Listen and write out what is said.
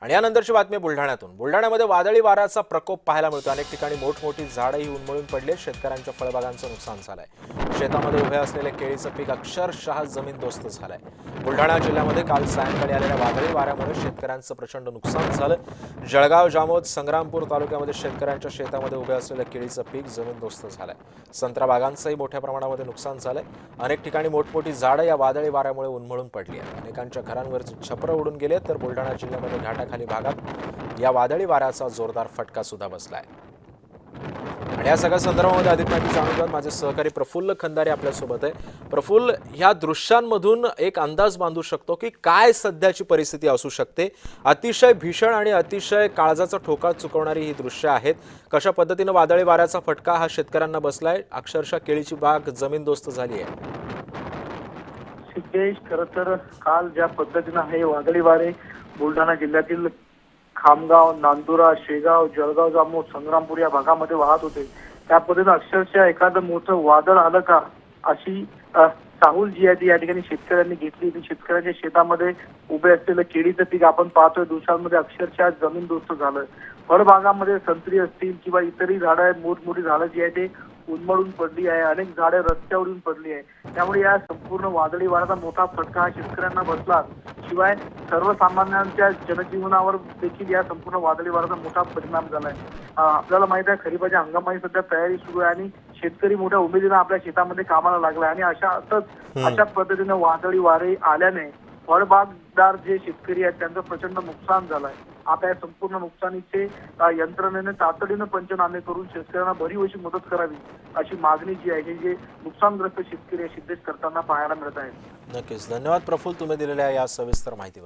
आणि यानंतरची बातमी बुलढाण्यातून। बुलढाण्यामध्ये वादळी वाऱ्याचा प्रकोप पाहायला मिळतो। अनेक ठिकाणी मोठमोठी झाडंही उन्मळून पडली। शेतकऱ्यांच्या फळबागांचं नुकसान झालंय। शेतामध्ये उभे असलेले केळीचं पीक अक्षरशः जमीनदोस्त झालंय। बुलढाणा जिल्ह्यामध्ये काल सायंकाळी आलेल्या वादळी वाऱ्यामुळे शेतकऱ्यांचं प्रचंड नुकसान झालं। जळगाव, जामोद, संग्रामपूर तालुक्यामध्ये शेतकऱ्यांच्या शेतामध्ये उभे असलेलं केळीचं पीक जमीनदोस्त झालंय। संत्रा बागांचंही मोठ्या प्रमाणामध्ये नुकसान झालंय। अनेक ठिकाणी मोठमोठी झाडं या वादळी वाऱ्यामुळे उन्मळून पडली आहेत। अनेकांच्या घरांवरची छपरं उडून गेली तर बुलढाणा जिल्ह्यामध्ये घाटाखाली भागात या वादळी वाऱ्याचा जोरदार फटका सुद्धा बसलाय। आणि या सगळ्या संदर्भामध्ये अधिक माहिती जाणून घेऊन माझे सहकारी प्रफुल्ल खंदारे आपल्यासोबत आहे। प्रफुल्ल, ह्या दृश्यांमधून एक अंदाज बांधू शकतो की काय सध्याची परिस्थिती असू शकते? अतिशय भीषण आणि अतिशय काळजाचा ठोका चुकवणारी ही दृश्य आहेत। कशा पद्धतीने वादळी वाऱ्याचा फटका हा शेतकऱ्यांना बसलाय? अक्षरशः केळीची बाग जमीनदोस्त झाली आहे। सिद्धेश, खरं तर काल ज्या पद्धतीनं हे वादळी वारे बुलढाणा जिल्ह्यातील खामगाव, नांदुरा, शेगाव, जळगाव, जामोद, संग्रामपूर या भागामध्ये वाहत होते, त्या पद्धतीनं अक्षरशः एखादं मोठं वादळ आलं का अशी चाहूल जी आहे ती या ठिकाणी शेतकऱ्यांनी घेतली। शेतकऱ्यांच्या शेतामध्ये उभे असलेलं केळीचं पीक आपण पाहतोय दिवसांमध्ये अक्षरशः जमीनदोस्त झालं। फळबागामध्ये संत्री असतील किंवा इतरही झाडं आहेत, मोठमोठी झाडं जी आहे ते उन्मळून पडली आहे। अनेक झाडे रस्त्यावर येऊन पडली आहे। त्यामुळे या संपूर्ण वादळी वाऱ्याचा मोठा फटका हा शेतकऱ्यांना बसला। शिवाय सर्वसामान्यांच्या जनजीवनावर देखील या संपूर्ण वादळी वाऱ्याचा मोठा परिणाम झालाय। आपल्याला माहित आहे खरीपाच्या हंगामाची सध्या तयारी सुरू आहे आणि शेतकरी मोठ्या उमेदीने आपल्या शेतामध्ये कामाला लागलाय आणि अशा पद्धतीने वादळी वारे आल्याने फळबागदार जे शेतकरी आहेत त्यांचं प्रचंड नुकसान झालंय। आता या संपूर्ण नुकसानीचे यंत्रणेने तातडीने पंचनामे करून शेतकऱ्यांना भरीव अशी मदत करावी अशी मागणी जी आहे जे नुकसानग्रस्त शेतकरी सिद्धेश करताना पाहायला मिळत आहे। नक्कीच, धन्यवाद प्रफुल्ल, तुम्ही दिलेल्या या सविस्तर माहितीबद्दल।